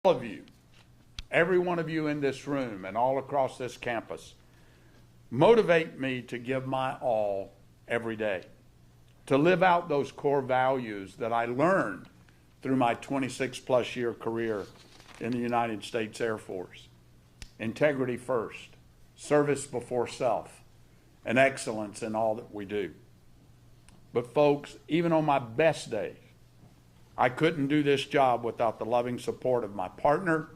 of you, every one of you in this room and all across this campus, motivate me to give my all every day, to live out those core values that I learned through my 26-plus year career in the United States Air Force. Integrity first, service before self, and excellence in all that we do. But folks, even on my best days, I couldn't do this job without the loving support of my partner,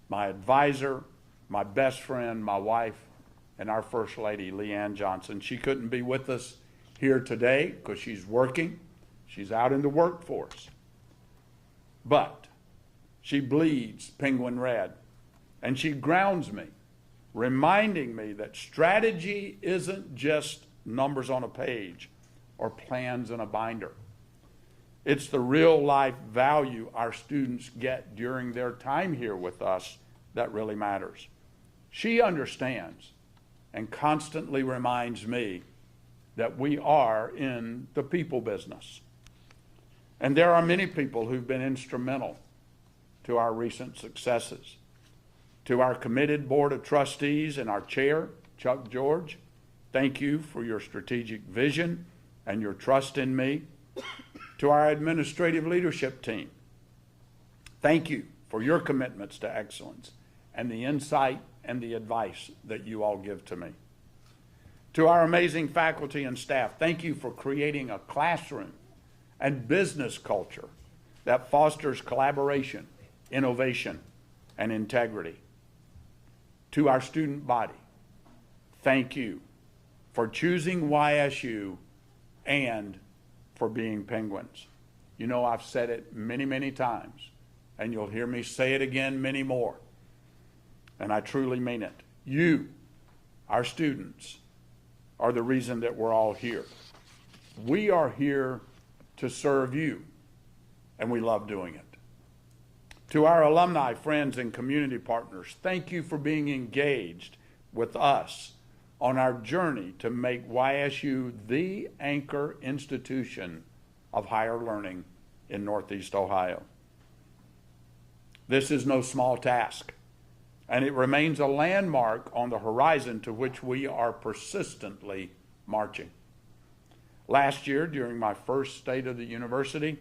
my advisor, my best friend, my wife, and our First Lady, Leanne Johnson. She couldn't be with us here today because she's working. She's out in the workforce. But she bleeds penguin red, and she grounds me, reminding me that strategy isn't just numbers on a page or plans in a binder. It's the real life value our students get during their time here with us that really matters. She understands and constantly reminds me that we are in the people business. And there are many people who've been instrumental to our recent successes. To our committed board of trustees and our chair, Chuck George, thank you for your strategic vision and your trust in me. To our administrative leadership team, thank you for your commitments to excellence and the insight and the advice that you all give to me. To our amazing faculty and staff, thank you for creating a classroom and business culture that fosters collaboration, innovation, and integrity. To our student body, thank you for choosing YSU and for being Penguins. You know, I've said it many, many times, and you'll hear me say it again many more. And I truly mean it. You, our students, are the reason that we're all here. We are here to serve you, and we love doing it. To our alumni, friends, and community partners, thank you for being engaged with us on our journey to make YSU the anchor institution of higher learning in Northeast Ohio. This is no small task, and it remains a landmark on the horizon to which we are persistently marching. Last year, during my first State of the University,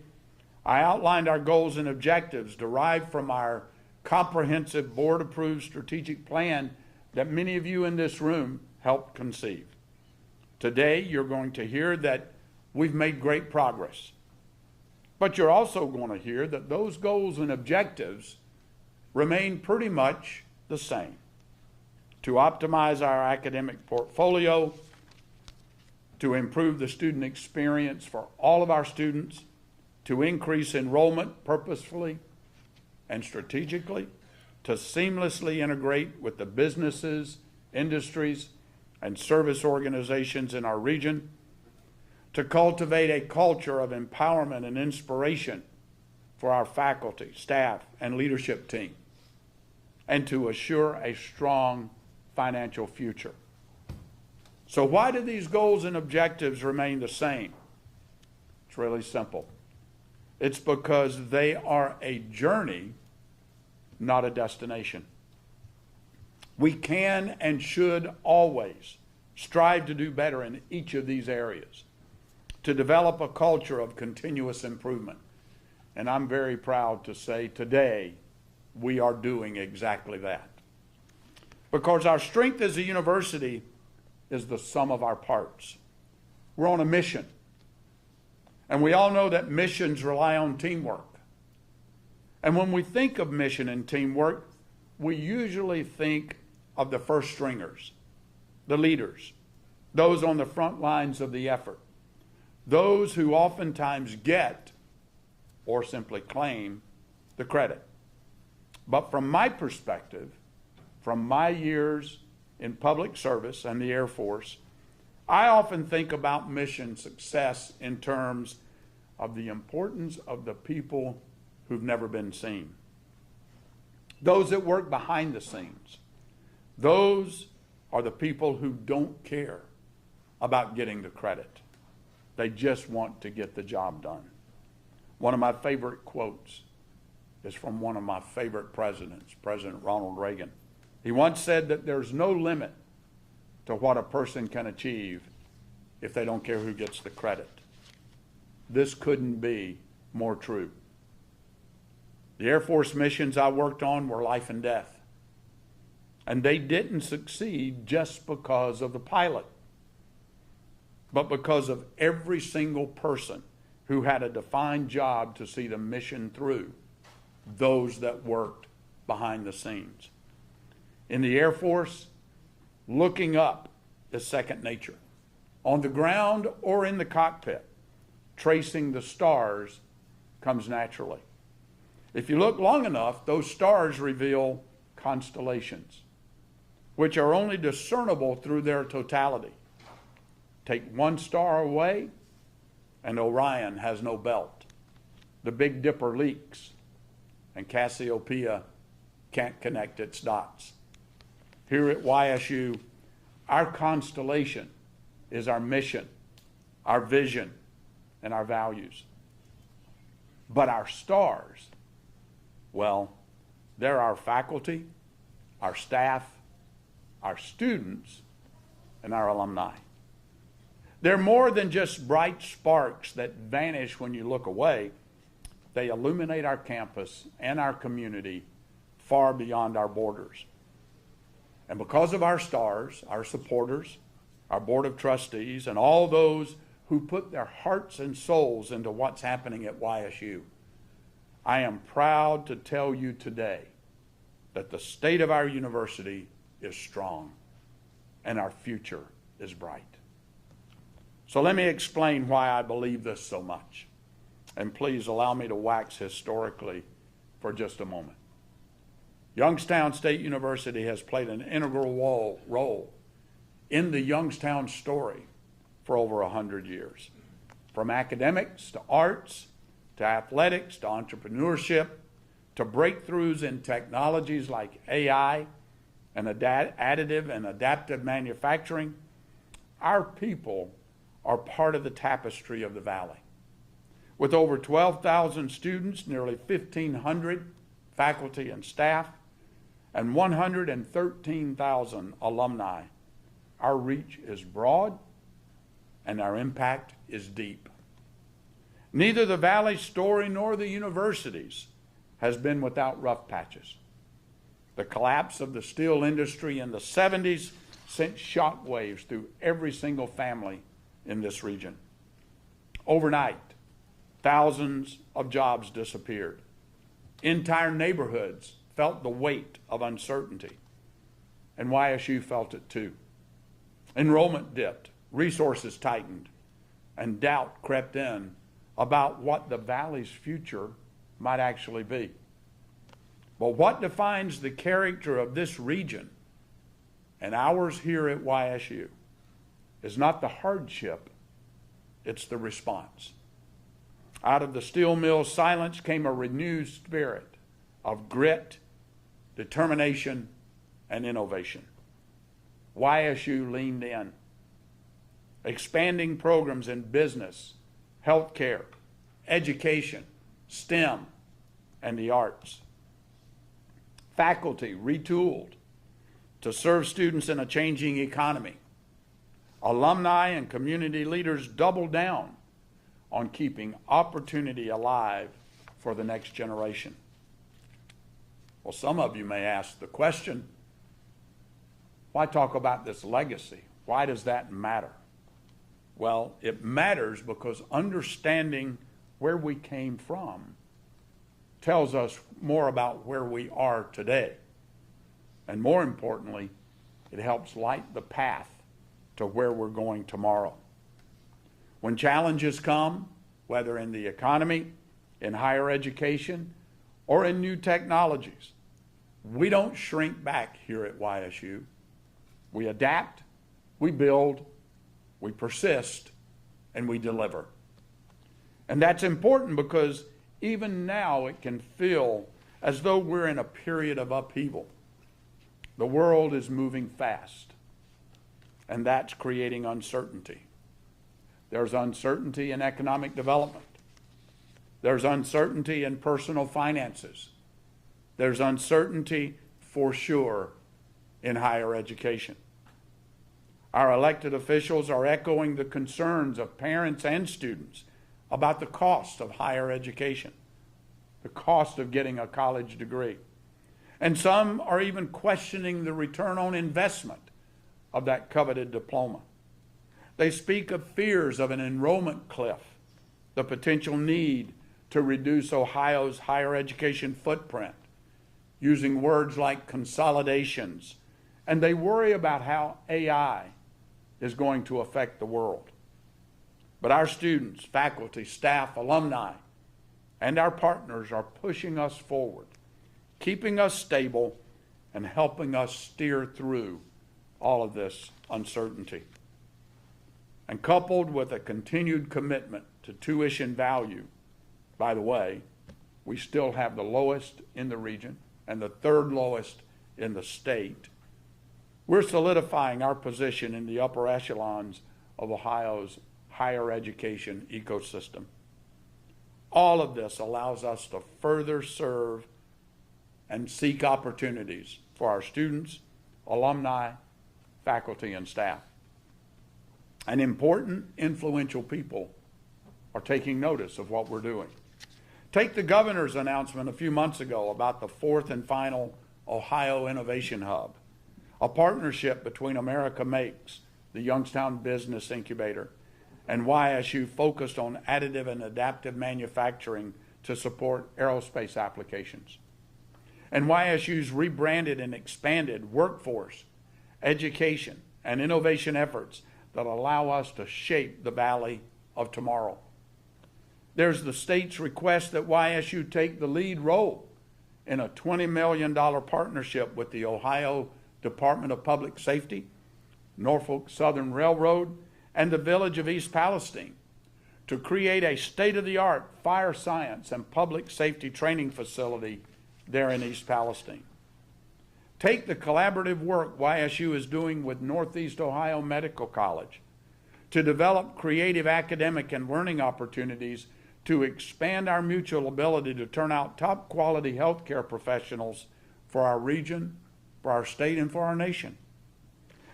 I outlined our goals and objectives derived from our comprehensive board-approved strategic plan that many of you in this room helped conceive. Today, you're going to hear that we've made great progress. But you're also going to hear that those goals and objectives remain pretty much the same. To optimize our academic portfolio, to improve the student experience for all of our students, to increase enrollment purposefully and strategically, to seamlessly integrate with the businesses, industries, and service organizations in our region, to cultivate a culture of empowerment and inspiration for our faculty, staff, and leadership team, and to assure a strong financial future. So why do these goals and objectives remain the same? It's really simple. It's because they are a journey, not a destination. We can and should always strive to do better in each of these areas, to develop a culture of continuous improvement. And I'm very proud to say today we are doing exactly that. Because our strength as a university is the sum of our parts. We're on a mission. And we all know that missions rely on teamwork. And when we think of mission and teamwork, we usually think of the first stringers, the leaders, those on the front lines of the effort, those who oftentimes get or simply claim the credit. But from my perspective, from my years in public service and the Air Force, I often think about mission success in terms of the importance of the people who've never been seen. Those that work behind the scenes. Those are the people who don't care about getting the credit. They just want to get the job done. One of my favorite quotes is from one of my favorite presidents, President Ronald Reagan. He once said that there's no limit to what a person can achieve if they don't care who gets the credit. This couldn't be more true. The Air Force missions I worked on were life and death. And they didn't succeed just because of the pilot, but because of every single person who had a defined job to see the mission through, those that worked behind the scenes. In the Air Force, looking up is second nature. On the ground or in the cockpit, tracing the stars comes naturally. If you look long enough, those stars reveal constellations, which are only discernible through their totality. Take one star away, and Orion has no belt. The Big Dipper leaks, and Cassiopeia can't connect its dots. Here at YSU, our constellation is our mission, our vision, and our values. But our stars, well, they're our faculty, our staff, our students, and our alumni. They're more than just bright sparks that vanish when you look away. They illuminate our campus and our community far beyond our borders. And because of our stars, our supporters, our board of trustees, and all those who put their hearts and souls into what's happening at YSU, I am proud to tell you today that the state of our university is strong and our future is bright. So let me explain why I believe this so much. And please allow me to wax historically for just a moment. Youngstown State University has played an integral role in the Youngstown story for over 100 years. From academics to arts, to athletics, to entrepreneurship, to breakthroughs in technologies like AI and additive and adaptive manufacturing, our people are part of the tapestry of the Valley. With over 12,000 students, nearly 1,500 faculty and staff, and 113,000 alumni, our reach is broad and our impact is deep. Neither the Valley story nor the university's has been without rough patches. The collapse of the steel industry in the 70s sent shockwaves through every single family in this region. Overnight, thousands of jobs disappeared. Entire neighborhoods felt the weight of uncertainty, and YSU felt it too. Enrollment dipped, resources tightened, and doubt crept in about what the Valley's future might actually be. But what defines the character of this region and ours here at YSU is not the hardship, it's the response. Out of the steel mill's silence came a renewed spirit of grit, determination, and innovation. YSU leaned in, expanding programs in business, healthcare, education, STEM, and the arts. Faculty retooled to serve students in a changing economy. Alumni and community leaders doubled down on keeping opportunity alive for the next generation. Well, some of you may ask the question, why talk about this legacy? Why does that matter? Well, it matters because understanding where we came from tells us more about where we are today. And more importantly, it helps light the path to where we're going tomorrow. When challenges come, whether in the economy, in higher education, or in new technologies, we don't shrink back here at YSU. We adapt, we build, we persist, and we deliver. And that's important because even now it can feel as though we're in a period of upheaval. The world is moving fast, and that's creating uncertainty. There's uncertainty in economic development. There's uncertainty in personal finances. There's uncertainty for sure in higher education. Our elected officials are echoing the concerns of parents and students about the cost of higher education, the cost of getting a college degree. And some are even questioning the return on investment of that coveted diploma. They speak of fears of an enrollment cliff, the potential need to reduce Ohio's higher education footprint, using words like consolidations, and they worry about how AI is going to affect the world. But our students, faculty, staff, alumni, and our partners are pushing us forward, keeping us stable, and helping us steer through all of this uncertainty. And coupled with a continued commitment to tuition value, by the way, we still have the lowest in the region and the third lowest in the state. We're solidifying our position in the upper echelons of Ohio's higher education ecosystem. All of this allows us to further serve and seek opportunities for our students, alumni, faculty, and staff. And important, influential people are taking notice of what we're doing. Take the governor's announcement a few months ago about the fourth and final Ohio Innovation Hub, a partnership between America Makes, the Youngstown Business Incubator, and YSU focused on additive and adaptive manufacturing to support aerospace applications. And YSU's rebranded and expanded workforce, education, and innovation efforts that allow us to shape the valley of tomorrow. There's the state's request that YSU take the lead role in a $20 million partnership with the Ohio Department of Public Safety, Norfolk Southern Railroad, and the Village of East Palestine to create a state-of-the-art fire science and public safety training facility there in East Palestine. Take the collaborative work YSU is doing with Northeast Ohio Medical College to develop creative academic and learning opportunities to expand our mutual ability to turn out top quality healthcare professionals for our region, for our state, and for our nation.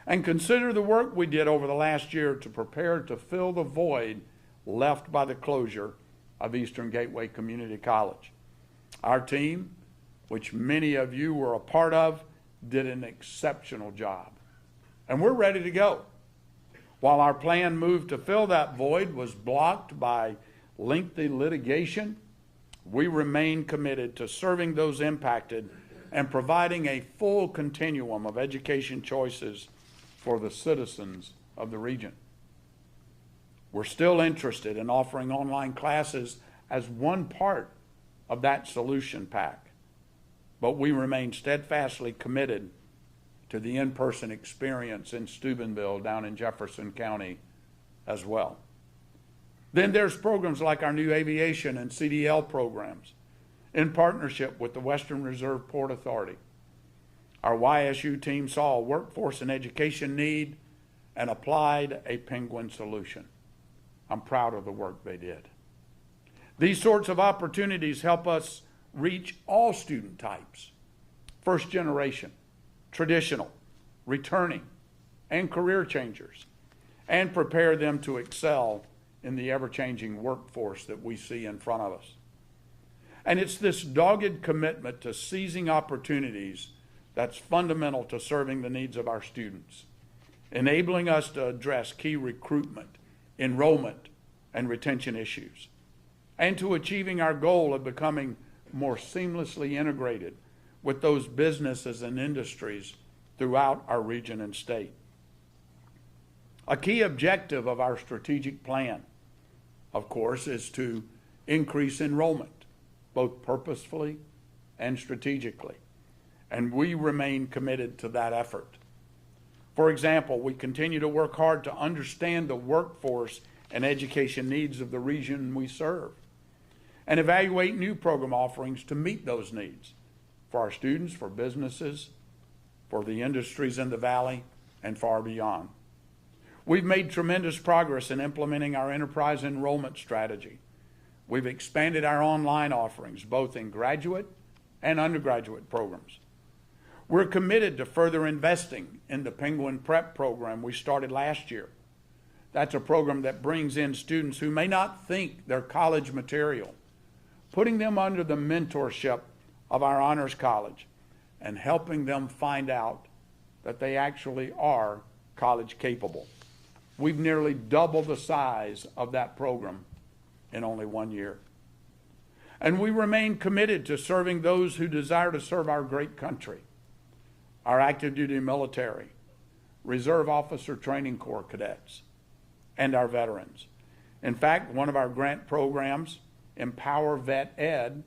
And consider the work we did over the last year to prepare to fill the void left by the closure of Eastern Gateway Community College. Our team, which many of you were a part of, did an exceptional job. And we're ready to go. While our planned move to fill that void was blocked by lengthy litigation, we remain committed to serving those impacted and providing a full continuum of education choices for the citizens of the region. We're still interested in offering online classes as one part of that solution pack, but we remain steadfastly committed to the in-person experience in Steubenville down in Jefferson County as well. Then there's programs like our new aviation and CDL programs in partnership with the Western Reserve Port Authority. Our YSU team saw a workforce and education need and applied a Penguin solution. I'm proud of the work they did. These sorts of opportunities help us reach all student types, first generation, traditional, returning, and career changers, and prepare them to excel in the ever-changing workforce that we see in front of us. And it's this dogged commitment to seizing opportunities that's fundamental to serving the needs of our students, enabling us to address key recruitment, enrollment, and retention issues, and to achieving our goal of becoming more seamlessly integrated with those businesses and industries throughout our region and state. A key objective of our strategic plan, of course, is to increase enrollment, both purposefully and strategically, and we remain committed to that effort. For example, we continue to work hard to understand the workforce and education needs of the region we serve, and evaluate new program offerings to meet those needs for our students, for businesses, for the industries in the valley, and far beyond. We've made tremendous progress in implementing our enterprise enrollment strategy, We've expanded our online offerings, both in graduate and undergraduate programs. We're committed to further investing in the Penguin Prep program we started last year. That's a program that brings in students who may not think they're college material, putting them under the mentorship of our Honors College and helping them find out that they actually are college capable. We've nearly doubled the size of that program in only 1 year. And we remain committed to serving those who desire to serve our great country, our active duty military, Reserve Officer Training Corps cadets, and our veterans. In fact, one of our grant programs, Empower Vet Ed,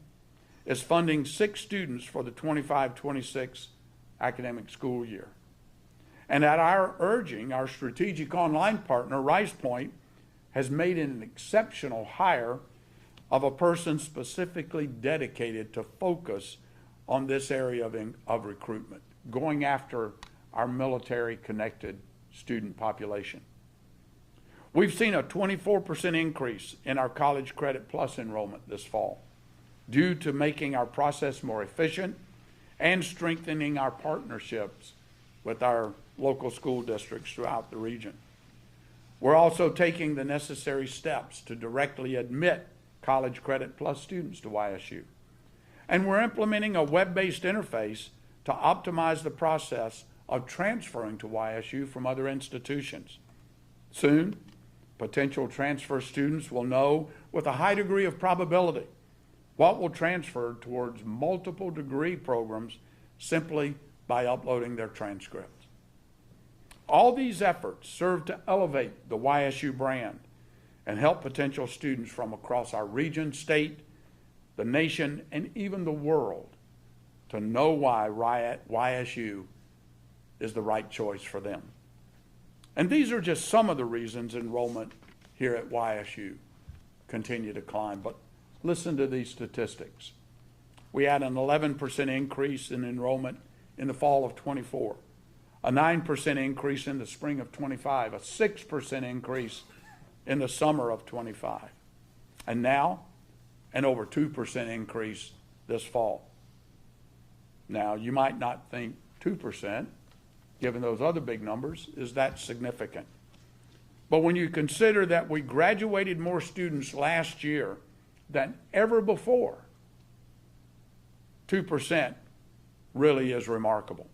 is funding 6 students for the 25-26 academic school year. And at our urging, our strategic online partner, RisePoint, has made an exceptional hire of a person specifically dedicated to focus on this area of recruitment, going after our military-connected student population. We've seen a 24% increase in our College Credit Plus enrollment this fall due to making our process more efficient and strengthening our partnerships with our local school districts throughout the region. We're also taking the necessary steps to directly admit College Credit Plus students to YSU. And we're implementing a web-based interface to optimize the process of transferring to YSU from other institutions. Soon, potential transfer students will know with a high degree of probability what will transfer towards multiple degree programs simply by uploading their transcripts. All these efforts serve to elevate the YSU brand and help potential students from across our region, state, the nation, and even the world to know why YSU is the right choice for them. And these are just some of the reasons enrollment here at YSU continue to climb. But listen to these statistics. We had an 11% increase in enrollment in the fall of 24, a 9% increase in the spring of 25, a 6% increase in the summer of 25, and now an over 2% increase this fall. Now, you might not think 2%, given those other big numbers, is that significant. But when you consider that we graduated more students last year than ever before, 2% really is remarkable.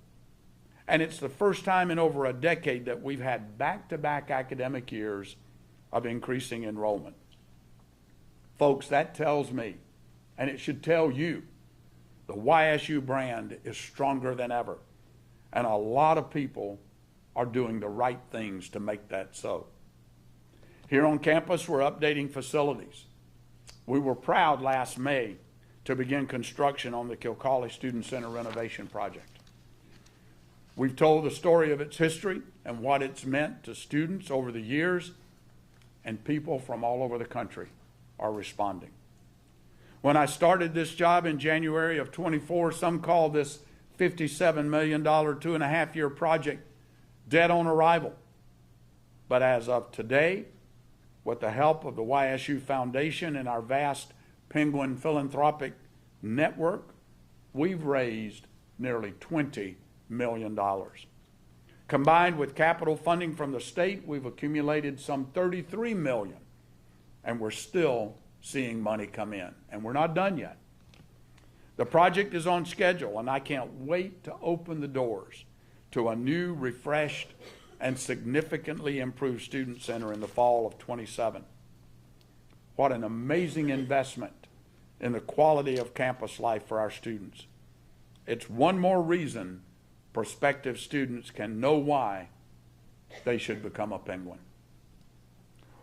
And it's the first time in over a decade that we've had back-to-back academic years of increasing enrollment. Folks, that tells me, and it should tell you, the YSU brand is stronger than ever. And a lot of people are doing the right things to make that so. Here on campus, we're updating facilities. We were proud last May to begin construction on the Kilcawley Student Center renovation project. We've told the story of its history and what it's meant to students over the years, and people from all over the country are responding. When I started this job in January of 24, some called this $57 million, 2.5-year project dead on arrival. But as of today, with the help of the YSU Foundation and our vast Penguin philanthropic network, we've raised nearly $20 million. Combined with capital funding from the state, we've accumulated some $33 million, and we're still seeing money come in, and we're not done yet. The project is on schedule, and I can't wait to open the doors to a new, refreshed, and significantly improved student center in the fall of 27. What an amazing investment in the quality of campus life for our students. It's one more reason prospective students can know why they should become a Penguin.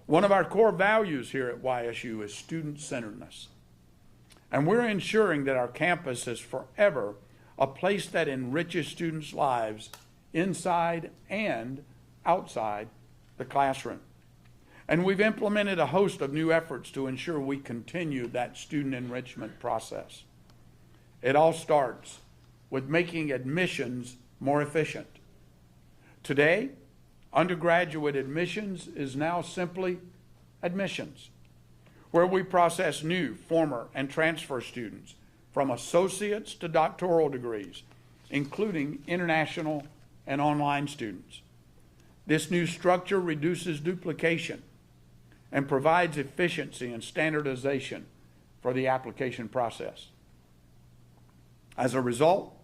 One of our core values here at YSU is student-centeredness. And we're ensuring that our campus is forever a place that enriches students' lives inside and outside the classroom. And we've implemented a host of new efforts to ensure we continue that student enrichment process. It all starts with making admissions more efficient. Today, undergraduate admissions is now simply admissions. where we process new, former, and transfer students from associates to doctoral degrees, including international and online students. This new structure reduces duplication and provides efficiency and standardization for the application process. As a result,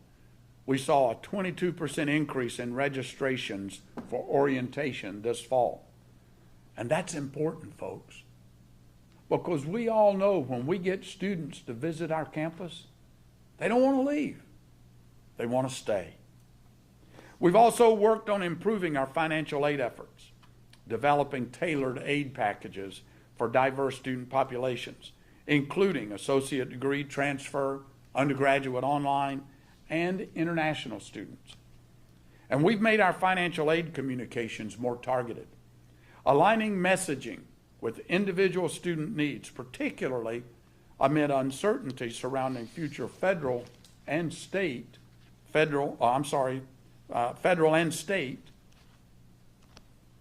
we saw a 22% increase in registrations for orientation this fall. And that's important, folks, because we all know when we get students to visit our campus, they don't want to leave. They want to stay. We've also worked on improving our financial aid efforts, developing tailored aid packages for diverse student populations, including associate degree transfer, undergraduate online, and international students. And we've made our financial aid communications more targeted, aligning messaging with individual student needs, particularly amid uncertainty surrounding future federal and state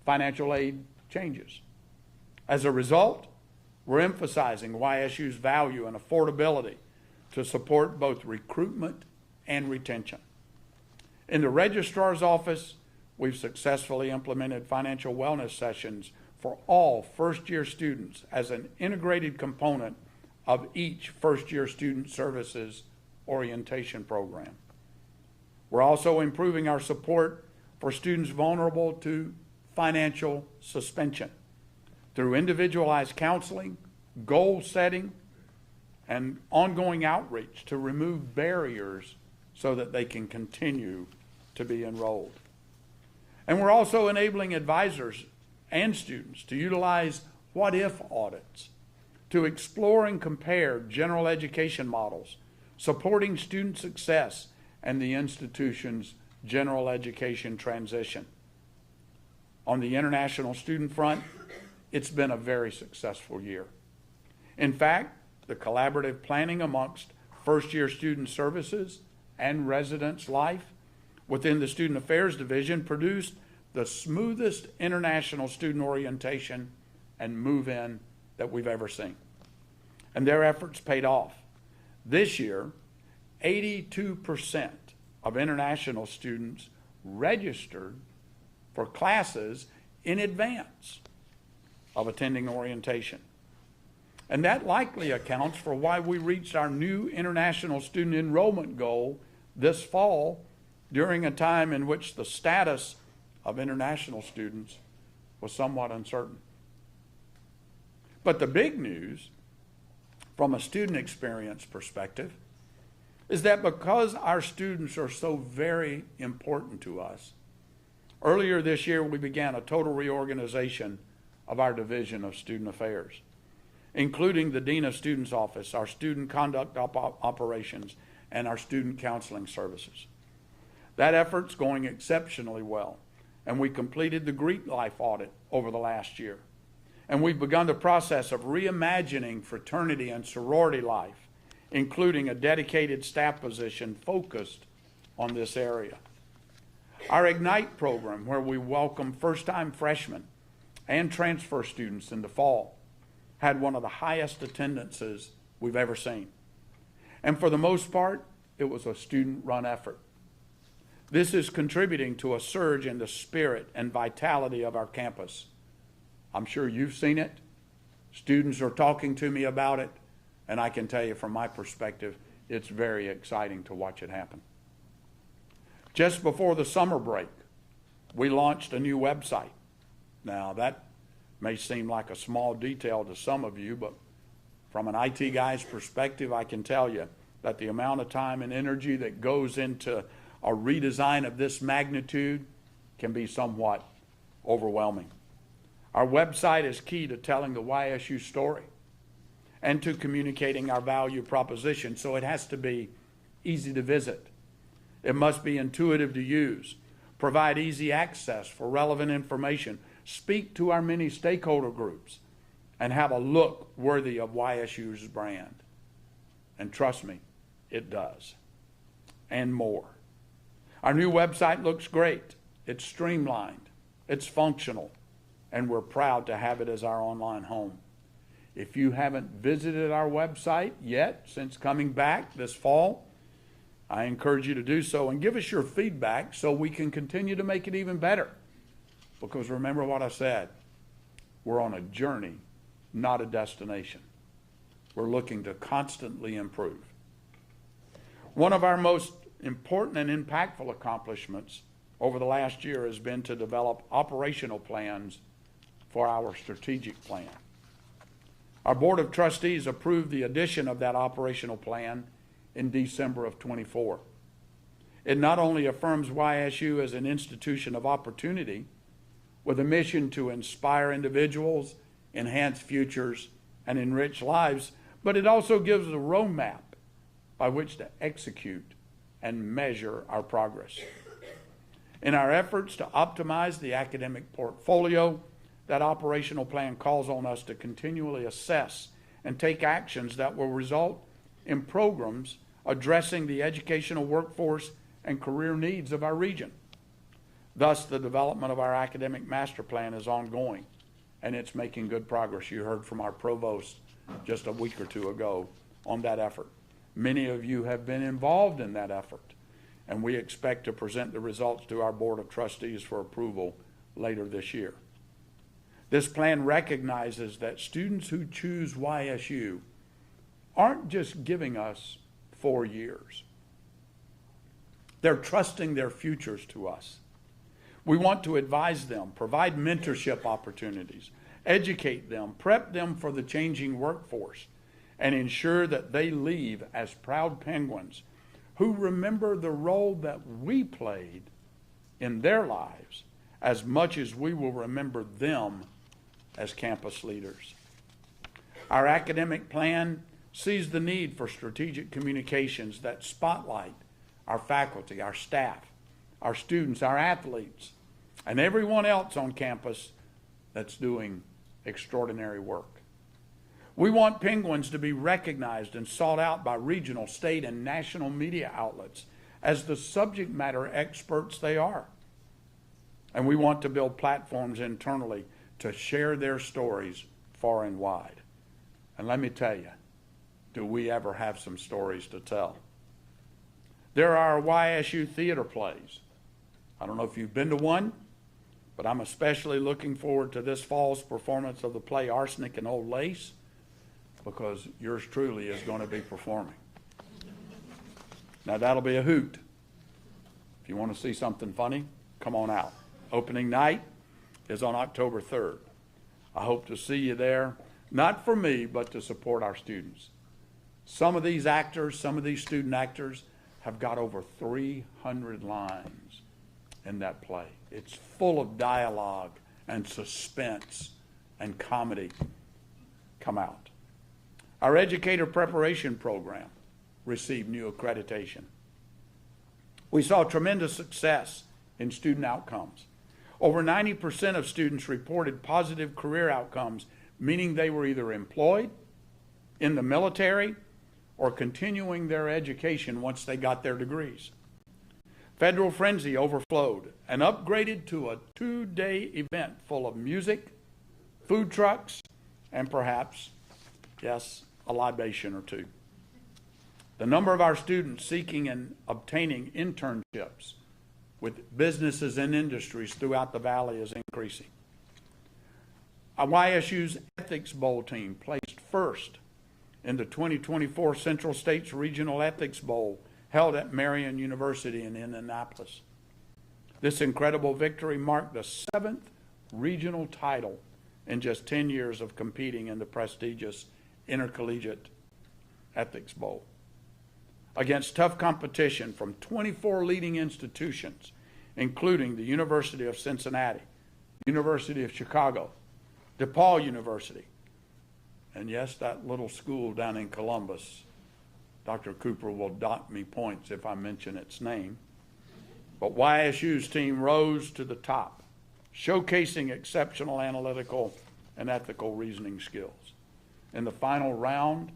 financial aid changes. As a result, we're emphasizing YSU's value and affordability to support both recruitment and retention. In the registrar's office, we've successfully implemented financial wellness sessions for all first-year students as an integrated component of each first-year student services orientation program. We're also improving our support for students vulnerable to financial suspension through individualized counseling, goal setting, and ongoing outreach to remove barriers so that they can continue to be enrolled. And we're also enabling advisors and students to utilize what-if audits to explore and compare general education models, supporting student success and the institution's general education transition. On the international student front, it's been a very successful year. In fact, the collaborative planning amongst first-year student services and residence life within the Student Affairs Division produced the smoothest international student orientation and move-in that we've ever seen. And their efforts paid off. This year, 82% of international students registered for classes in advance of attending orientation. And that likely accounts for why we reached our new international student enrollment goal this fall during a time in which the status of international students was somewhat uncertain. But the big news from a student experience perspective is that because our students are so very important to us, earlier this year we began a total reorganization of our Division of Student Affairs, including the Dean of Students Office, our student conduct operations, and our student counseling services. That effort's going exceptionally well, and we completed the Greek Life audit over the last year. And we've begun the process of reimagining fraternity and sorority life, including a dedicated staff position focused on this area. Our Ignite program, where we welcome first-time freshmen and transfer students in the fall, had one of the highest attendances we've ever seen. And for the most part, it was a student-run effort. This is contributing to a surge in the spirit and vitality of our campus. I'm sure you've seen it. Students are talking to me about it, and I can tell you from my perspective, it's very exciting to watch it happen. Just before the summer break, we launched a new website. Now, that may seem like a small detail to some of you, but from an IT guy's perspective, I can tell you that the amount of time and energy that goes into a redesign of this magnitude can be somewhat overwhelming. Our website is key to telling the YSU story and to communicating our value proposition, so it has to be easy to visit. It must be intuitive to use, provide easy access for relevant information, speak to our many stakeholder groups, and have a look worthy of YSU's brand. And trust me, it does. And more. Our new website looks great. It's streamlined. It's functional. And we're proud to have it as our online home. If you haven't visited our website yet since coming back this fall, I encourage you to do so and give us your feedback so we can continue to make it even better. Because remember what I said, we're on a journey, not a destination. We're looking to constantly improve. One of our most important and impactful accomplishments over the last year has been to develop operational plans for our strategic plan. Our Board of Trustees approved the addition of that operational plan in December of 24. It not only affirms YSU as an institution of opportunity with a mission to inspire individuals, enhance futures, and enrich lives, but it also gives a roadmap by which to execute and measure our progress. In our efforts to optimize the academic portfolio, that operational plan calls on us to continually assess and take actions that will result in programs addressing the educational workforce and career needs of our region. Thus, the development of our academic master plan is ongoing, and it's making good progress. You heard from our provost just a week or two ago on that effort. Many of you have been involved in that effort, and we expect to present the results to our Board of Trustees for approval later this year. This plan recognizes that students who choose YSU aren't just giving us 4 years. They're trusting their futures to us. We want to advise them, provide mentorship opportunities, educate them, prep them for the changing workforce, and ensure that they leave as proud Penguins who remember the role that we played in their lives as much as we will remember them as campus leaders. Our academic plan sees the need for strategic communications that spotlight our faculty, our staff, our students, our athletes, and everyone else on campus that's doing extraordinary work. We want Penguins to be recognized and sought out by regional, state, and national media outlets as the subject matter experts they are. And we want to build platforms internally to share their stories far and wide. And let me tell you, do we ever have some stories to tell? There are YSU theater plays. I don't know if you've been to one, but I'm especially looking forward to this fall's performance of the play Arsenic and Old Lace, because yours truly is going to be performing. Now that'll be a hoot. If you want to see something funny, come on out. Opening night is on October 3rd. I hope to see you there, not for me, but to support our students. Some of these actors, some of these student actors have got over 300 lines in that play. It's full of dialogue and suspense and comedy. Come out. Our educator preparation program received new accreditation. We saw tremendous success in student outcomes. Over 90% of students reported positive career outcomes, meaning they were either employed, in the military, or continuing their education once they got their degrees. Federal Frenzy overflowed and upgraded to a 2-day event full of music, food trucks, and perhaps, yes, a libation or two. The number of our students seeking and obtaining internships with businesses and industries throughout the valley is increasing. YSU's Ethics Bowl team placed first in the 2024 Central States Regional Ethics Bowl held at Marion University in Indianapolis. This incredible victory marked the 7th regional title in just 10 years of competing in the prestigious Intercollegiate Ethics Bowl. Against tough competition from 24 leading institutions, including the University of Cincinnati, University of Chicago, DePaul University, and yes, that little school down in Columbus. Dr. Cooper will dock me points if I mention its name. But YSU's team rose to the top, showcasing exceptional analytical and ethical reasoning skills. In the final round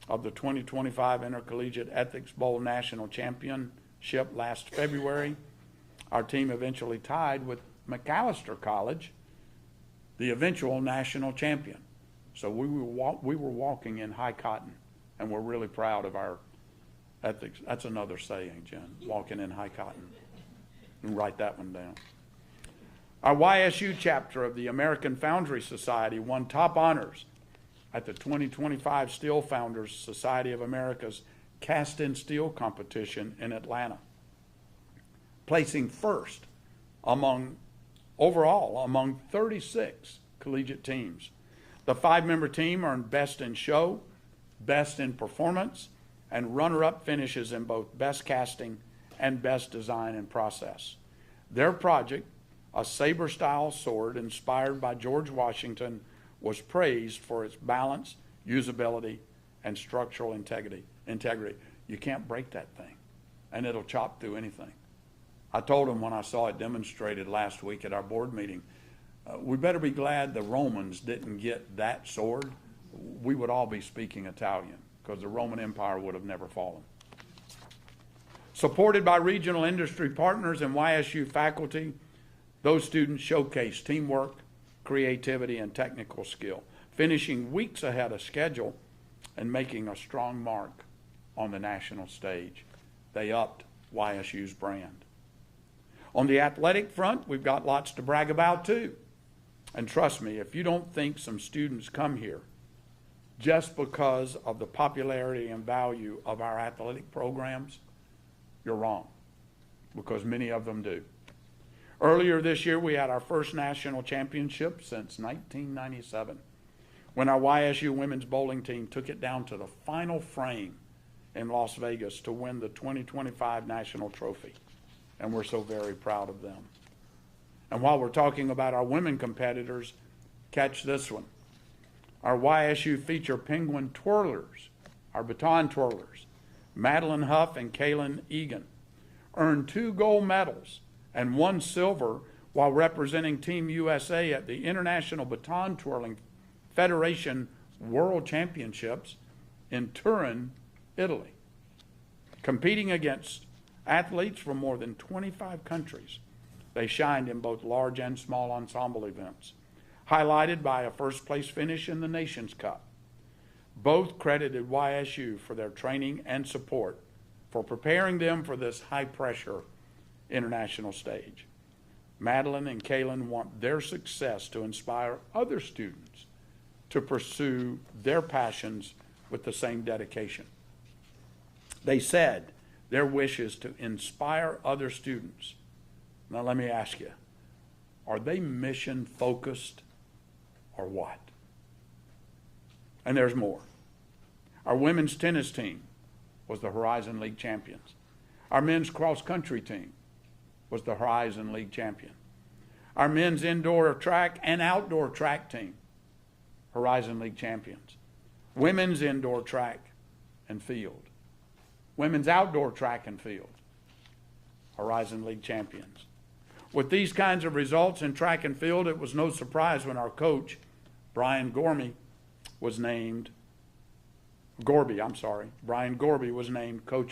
of the 2025 Intercollegiate Ethics Bowl National Championship last February, our team eventually tied with McAllister College, the eventual national champion. So we were walking in high cotton, and we're really proud of our ethics. That's another saying, Jen, walking in high cotton. And write that one down. Our YSU chapter of the American Foundry Society won top honors at the 2025 Steel Founders Society of America's Cast in Steel competition in Atlanta, placing first overall among 36 collegiate teams. The 5-member team earned Best in Show, Best in Performance, and runner-up finishes in both Best Casting and Best Design and Process. Their project, a saber-style sword inspired by George Washington, was praised for its balance, usability, and structural integrity. You can't break that thing, and it'll chop through anything. I told them when I saw it demonstrated last week at our board meeting, we better be glad the Romans didn't get that sword. We would all be speaking Italian, because the Roman Empire would have never fallen. Supported by regional industry partners and YSU faculty, those students showcased teamwork, creativity, and technical skill, finishing weeks ahead of schedule and making a strong mark on the national stage. They upped YSU's brand. On the athletic front, we've got lots to brag about too. And trust me, if you don't think some students come here just because of the popularity and value of our athletic programs, you're wrong, because many of them do. Earlier this year, we had our first national championship since 1997, when our YSU women's bowling team took it down to the final frame in Las Vegas to win the 2025 national trophy. And we're so very proud of them. And while we're talking about our women competitors, catch this one. Our YSU feature penguin twirlers, our baton twirlers, Madeline Huff and Kaylin Egan, earned 2 gold medals and 1 silver while representing Team USA at the International Baton Twirling Federation World Championships in Turin, Italy. Competing against athletes from more than 25 countries, they shined in both large and small ensemble events, highlighted by a first-place finish in the Nations Cup. Both credited YSU for their training and support for preparing them for this high-pressure international stage. Madeline and Kaylin want their success to inspire other students to pursue their passions with the same dedication. They said their wish is to inspire other students. Now let me ask you, are they mission-focused or what? And there's more. Our women's tennis team was the Horizon League champions. Our men's cross-country team was the Horizon League champion. Our men's indoor track and outdoor track team, Horizon League champions. Women's indoor track and field. Women's outdoor track and field, Horizon League champions. With these kinds of results in track and field, it was no surprise when our coach, Brian Gorby was named Coach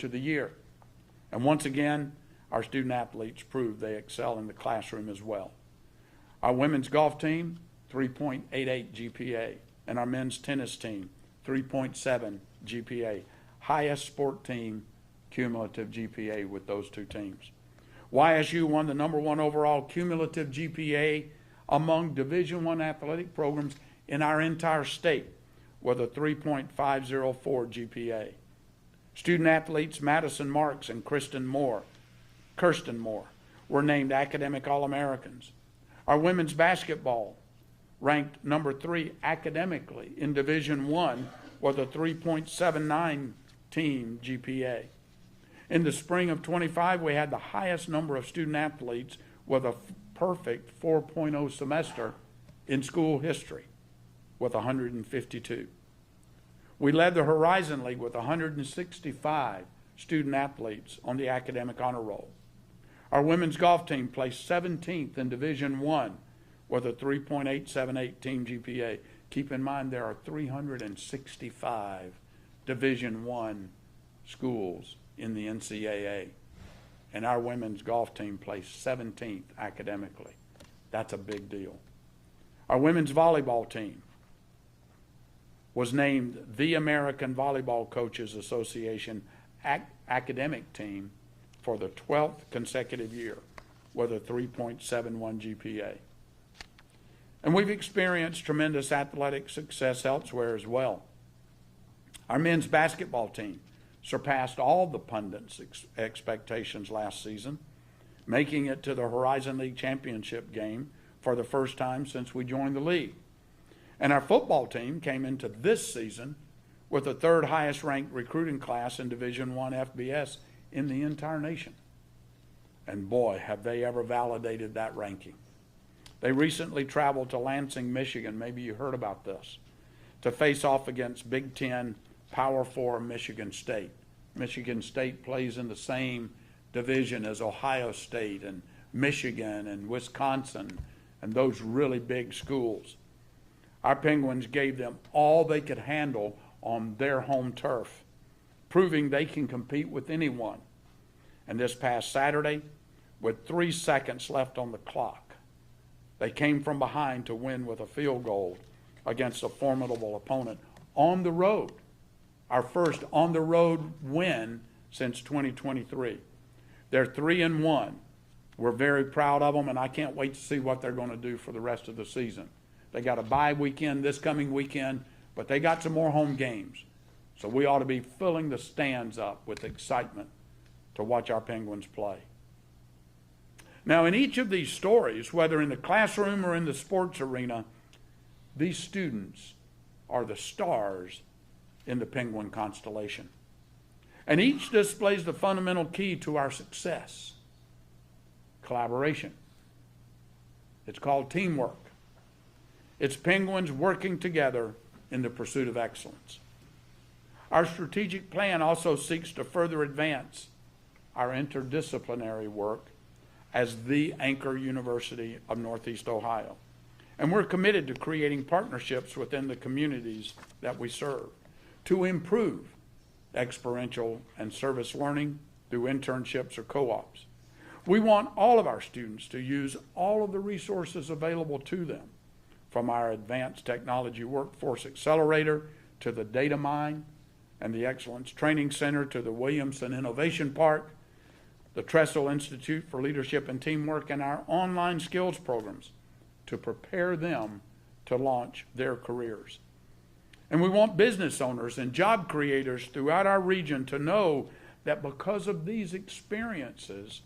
of the Year. And once again, our student athletes proved they excel in the classroom as well. Our women's golf team, 3.88 GPA, and our men's tennis team, 3.7 GPA. Highest sport team cumulative GPA with those two teams. YSU won the #1 overall cumulative GPA among Division I athletic programs in our entire state with a 3.504 GPA. Student athletes Madison Marks and Kirsten Moore were named Academic All-Americans. Our women's basketball ranked #3 academically in Division I with a 3.79 team GPA. In the spring of 25, we had the highest number of student athletes with a perfect 4.0 semester in school history with 152. We led the Horizon League with 165 student athletes on the academic honor roll. Our women's golf team placed 17th in Division I with a 3.878 team GPA. Keep in mind there are 365 Division I schools in the NCAA, and our women's golf team placed 17th academically. That's a big deal. Our women's volleyball team was named the American Volleyball Coaches Association academic team for the 12th consecutive year with a 3.71 GPA. And we've experienced tremendous athletic success elsewhere as well. Our men's basketball team surpassed all the pundits' expectations last season, making it to the Horizon League championship game for the first time since we joined the league. And our football team came into this season with the third highest ranked recruiting class in Division I FBS in the entire nation. And boy, have they ever validated that ranking. They recently traveled to Lansing, Michigan, maybe you heard about this, to face off against Big Ten Power 4 Michigan State. Michigan State plays in the same division as Ohio State and Michigan and Wisconsin and those really big schools. Our Penguins gave them all they could handle on their home turf, proving they can compete with anyone. And this past Saturday, with 3 seconds left on the clock, they came from behind to win with a field goal against a formidable opponent on the road. Our first on-the-road win since 2023. They're 3-1. We're very proud of them, and I can't wait to see what they're going to do for the rest of the season. They got a bye weekend this coming weekend, but they got some more home games. So we ought to be filling the stands up with excitement to watch our Penguins play. Now, in each of these stories, whether in the classroom or in the sports arena, these students are the stars in the Penguin constellation. And each displays the fundamental key to our success: collaboration. It's called teamwork. It's Penguins working together in the pursuit of excellence. Our strategic plan also seeks to further advance our interdisciplinary work as the anchor university of Northeast Ohio. And we're committed to creating partnerships within the communities that we serve to improve experiential and service learning through internships or co-ops. We want all of our students to use all of the resources available to them, from our Advanced Technology Workforce Accelerator to the Data Mine and the Excellence Training Center to the Williamson Innovation Park, the Trestle Institute for Leadership and Teamwork, and our online skills programs to prepare them to launch their careers. And we want business owners and job creators throughout our region to know that because of these experiences,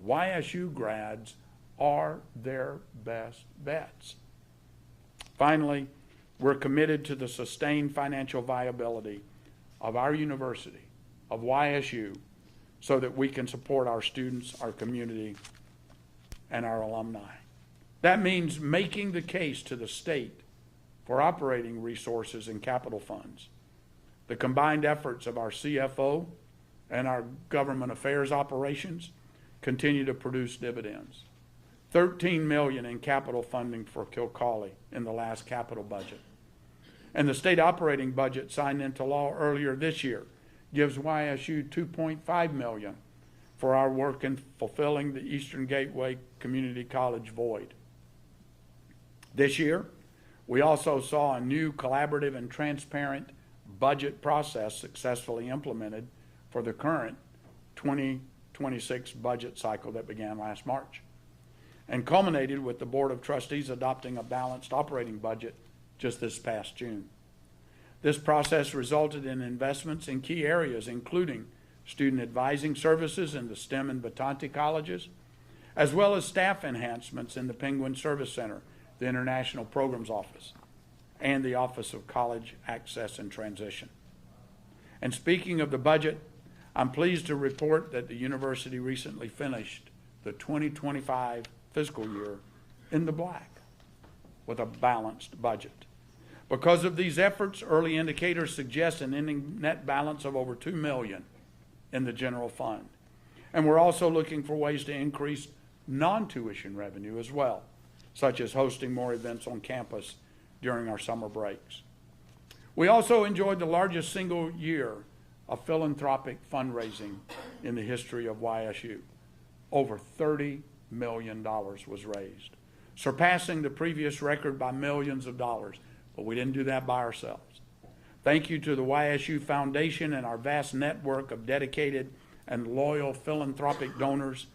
YSU grads are their best bets. Finally, we're committed to the sustained financial viability of our university, of YSU, so that we can support our students, our community, and our alumni. That means making the case to the state for operating resources and capital funds. The combined efforts of our CFO and our government affairs operations continue to produce dividends. $13 million in capital funding for Kilcawley in the last capital budget. And the state operating budget signed into law earlier this year gives YSU $2.5 million for our work in fulfilling the Eastern Gateway Community College void. This year, we also saw a new collaborative and transparent budget process successfully implemented for the current 2026 budget cycle that began last March and culminated with the Board of Trustees adopting a balanced operating budget just this past June. This process resulted in investments in key areas, including student advising services in the STEM and Batante colleges, as well as staff enhancements in the Penguin Service Center, the International Programs Office, and the Office of College Access and Transition. And speaking of the budget, I'm pleased to report that the university recently finished the 2025 fiscal year in the black with a balanced budget. Because of these efforts, early indicators suggest an ending net balance of over $2 million in the general fund. And we're also looking for ways to increase non-tuition revenue as well, such as hosting more events on campus during our summer breaks. We also enjoyed the largest single year of philanthropic fundraising in the history of YSU. Over $30 million was raised, surpassing the previous record by millions of dollars. But we didn't do that by ourselves. Thank you to the YSU Foundation and our vast network of dedicated and loyal philanthropic donors.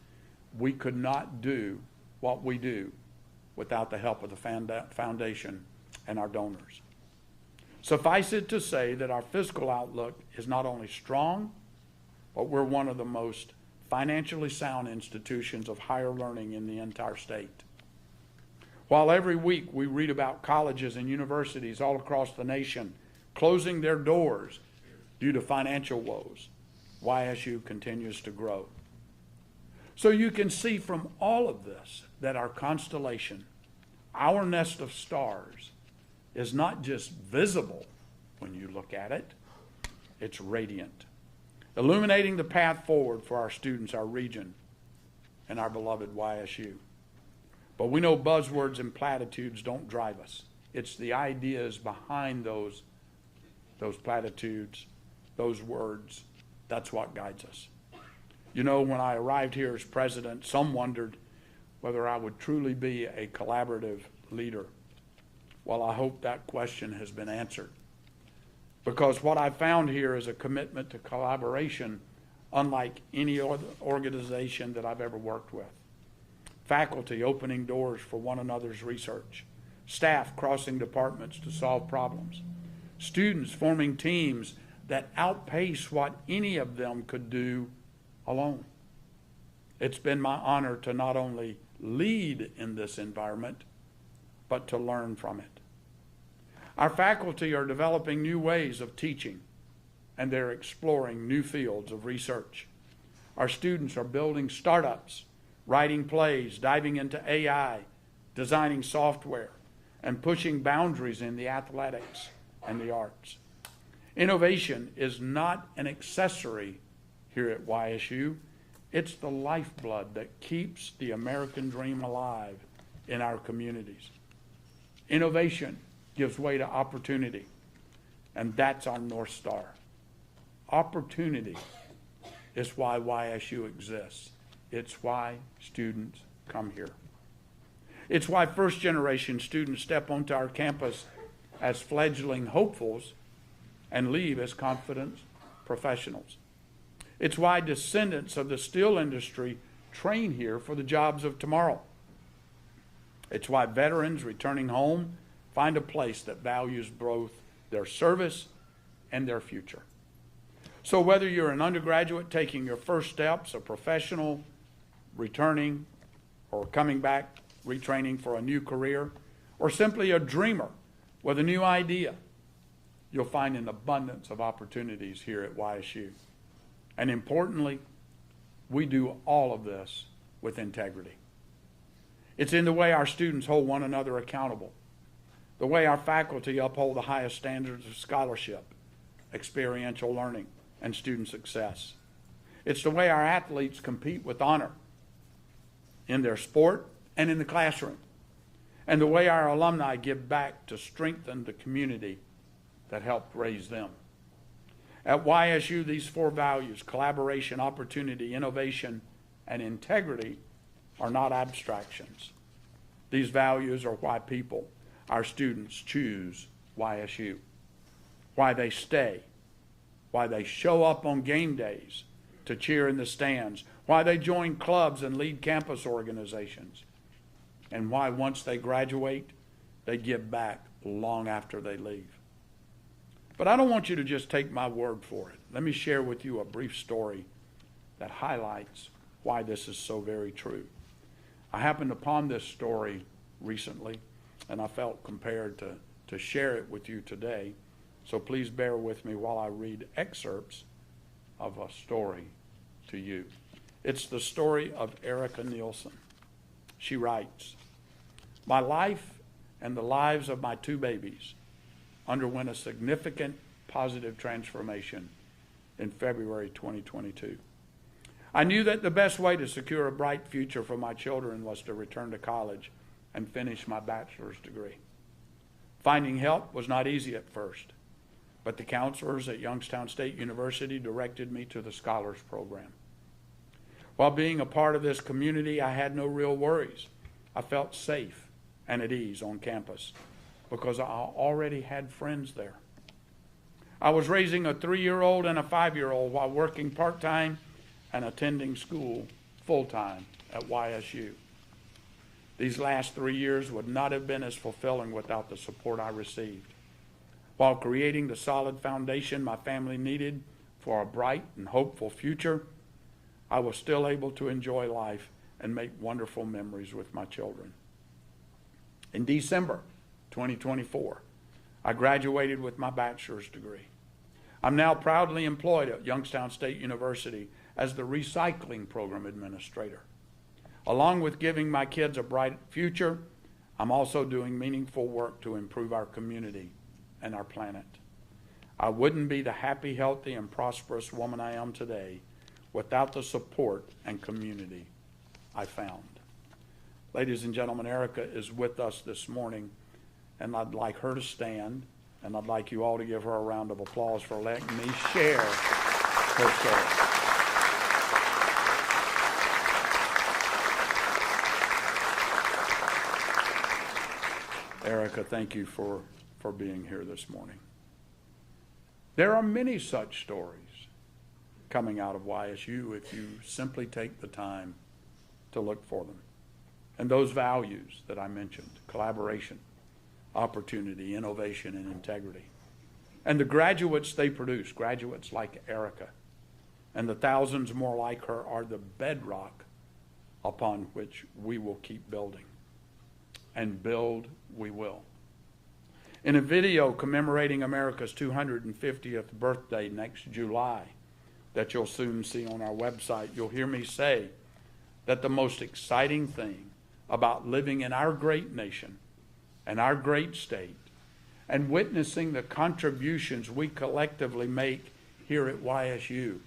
We could not do what we do without the help of the foundation and our donors. Suffice it to say that our fiscal outlook is not only strong, but we're one of the most financially sound institutions of higher learning in the entire state. While every week we read about colleges and universities all across the nation closing their doors due to financial woes, YSU continues to grow. So you can see from all of this that our constellation, our nest of stars, is not just visible when you look at it, it's radiant, illuminating the path forward for our students, our region, and our beloved YSU. But we know buzzwords and platitudes don't drive us. It's the ideas behind those platitudes, those words. That's what guides us. You know, when I arrived here as president, some wondered whether I would truly be a collaborative leader. Well, I hope that question has been answered. Because what I found here is a commitment to collaboration unlike any other organization that I've ever worked with. Faculty opening doors for one another's research. Staff crossing departments to solve problems. Students forming teams that outpace what any of them could do alone. It's been my honor to not only lead in this environment, but to learn from it. Our faculty are developing new ways of teaching, and they're exploring new fields of research. Our students are building startups, writing plays, diving into AI, designing software, and pushing boundaries in the athletics and the arts. Innovation is not an accessory here at YSU. It's the lifeblood that keeps the American dream alive in our communities. Innovation gives way to opportunity, and that's our North Star. Opportunity is why YSU exists. It's why students come here. It's why first-generation students step onto our campus as fledgling hopefuls and leave as confident professionals. It's why descendants of the steel industry train here for the jobs of tomorrow. It's why veterans returning home find a place that values both their service and their future. So whether you're an undergraduate taking your first steps, a professional returning or coming back, retraining for a new career, or simply a dreamer with a new idea, you'll find an abundance of opportunities here at YSU. And importantly, we do all of this with integrity. It's in the way our students hold one another accountable, the way our faculty uphold the highest standards of scholarship, experiential learning, and student success. It's the way our athletes compete with honor in their sport and in the classroom, and the way our alumni give back to strengthen the community that helped raise them. At YSU, these four values, collaboration, opportunity, innovation, and integrity, are not abstractions. These values are why people, our students, choose YSU, why they stay, why they show up on game days to cheer in the stands, why they join clubs and lead campus organizations, and why once they graduate, they give back long after they leave. But I don't want you to just take my word for it. Let me share with you a brief story that highlights why this is so very true. I happened upon this story recently, and I felt compelled to share it with you today. So please bear with me while I read excerpts of a story to you. It's the story of Erica Nielsen. She writes, "My life and the lives of my two babies underwent a significant positive transformation in February 2022. I knew that the best way to secure a bright future for my children was to return to college and finish my bachelor's degree. Finding help was not easy at first, but the counselors at Youngstown State University directed me to the Scholars Program. While being a part of this community, I had no real worries. I felt safe and at ease on campus because I already had friends there. I was raising a 3-year-old and a 5-year-old while working part-time and attending school full-time at YSU. These last 3 years would not have been as fulfilling without the support I received. While creating the solid foundation my family needed for a bright and hopeful future, I was still able to enjoy life and make wonderful memories with my children. In December 2024, I graduated with my bachelor's degree. I'm now proudly employed at Youngstown State University as the recycling program administrator. Along with giving my kids a bright future, I'm also doing meaningful work to improve our community and our planet. I wouldn't be the happy, healthy, and prosperous woman I am today without the support and community I found. Ladies and gentlemen, Erica is with us this morning, and I'd like her to stand, and I'd like you all to give her a round of applause for letting me share her story. Erica, thank you for being here this morning. There are many such stories coming out of YSU if you simply take the time to look for them. And those values that I mentioned, collaboration, opportunity, innovation, and integrity. And the graduates they produce, graduates like Erica, and the thousands more like her are the bedrock upon which we will keep building. And build we will. In a video commemorating America's 250th birthday next July that you'll soon see on our website, you'll hear me say that the most exciting thing about living in our great nation and our great state and witnessing the contributions we collectively make here at YSU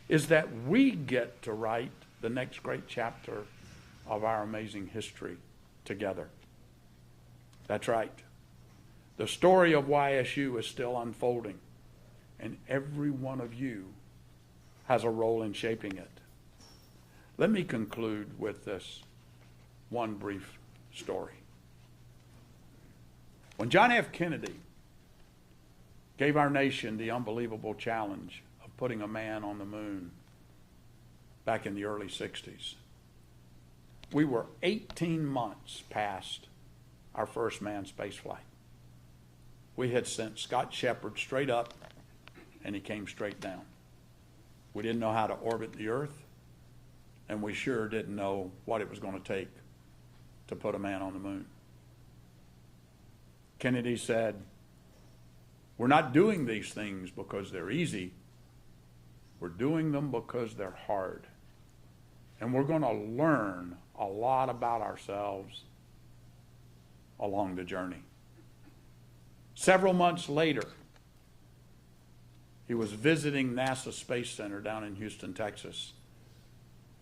is that we get to write the next great chapter of our amazing history together. That's right. The story of YSU is still unfolding, and every one of you has a role in shaping it. Let me conclude with this one brief story. When John F. Kennedy gave our nation the unbelievable challenge of putting a man on the moon back in the early 60s, we were 18 months past our first manned space flight. We had sent Scott Shepard straight up, and he came straight down. We didn't know how to orbit the Earth, and we sure didn't know what it was going to take to put a man on the moon. Kennedy said, "We're not doing these things because they're easy. We're doing them because they're hard. And we're going to learn a lot about ourselves along the journey." Several months later, he was visiting NASA Space Center down in Houston, Texas.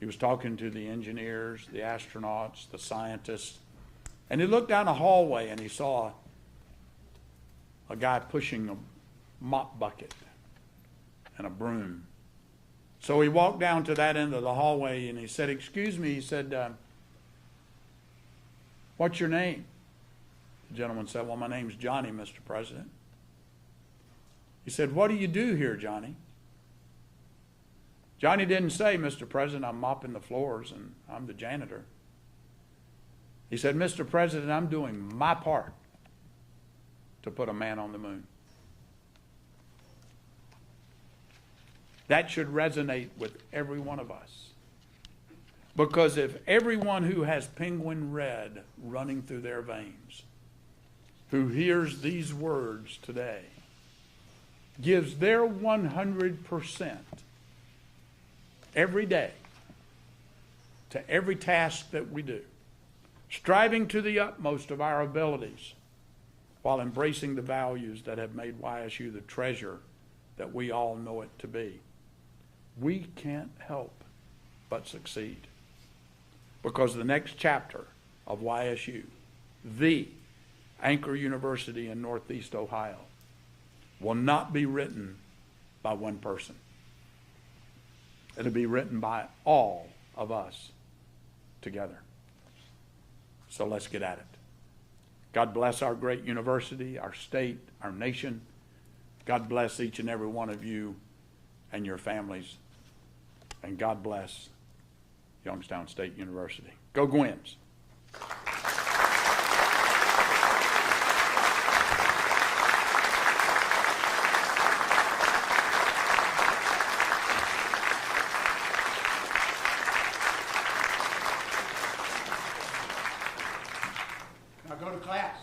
He was talking to the engineers, the astronauts, the scientists, and he looked down a hallway and he saw a guy pushing a mop bucket and a broom. So he walked down to that end of the hallway and he said, "Excuse me," he said, "what's your name?" The gentleman said, "Well, my name's Johnny, Mr. President." He said, "What do you do here, Johnny?" Johnny didn't say, "Mr. President, I'm mopping the floors and I'm the janitor." He said, "Mr. President, I'm doing my part to put a man on the moon." That should resonate with every one of us. Because if everyone who has penguin red running through their veins, who hears these words today, gives their 100% every day to every task that we do, striving to the utmost of our abilities, while embracing the values that have made YSU the treasure that we all know it to be, we can't help but succeed. Because the next chapter of YSU, the Anchor University in Northeast Ohio, will not be written by one person. It'll be written by all of us together. So let's get at it. God bless our great university, our state, our nation. God bless each and every one of you and your families. And God bless Youngstown State University. Go Gwins. Now go to class.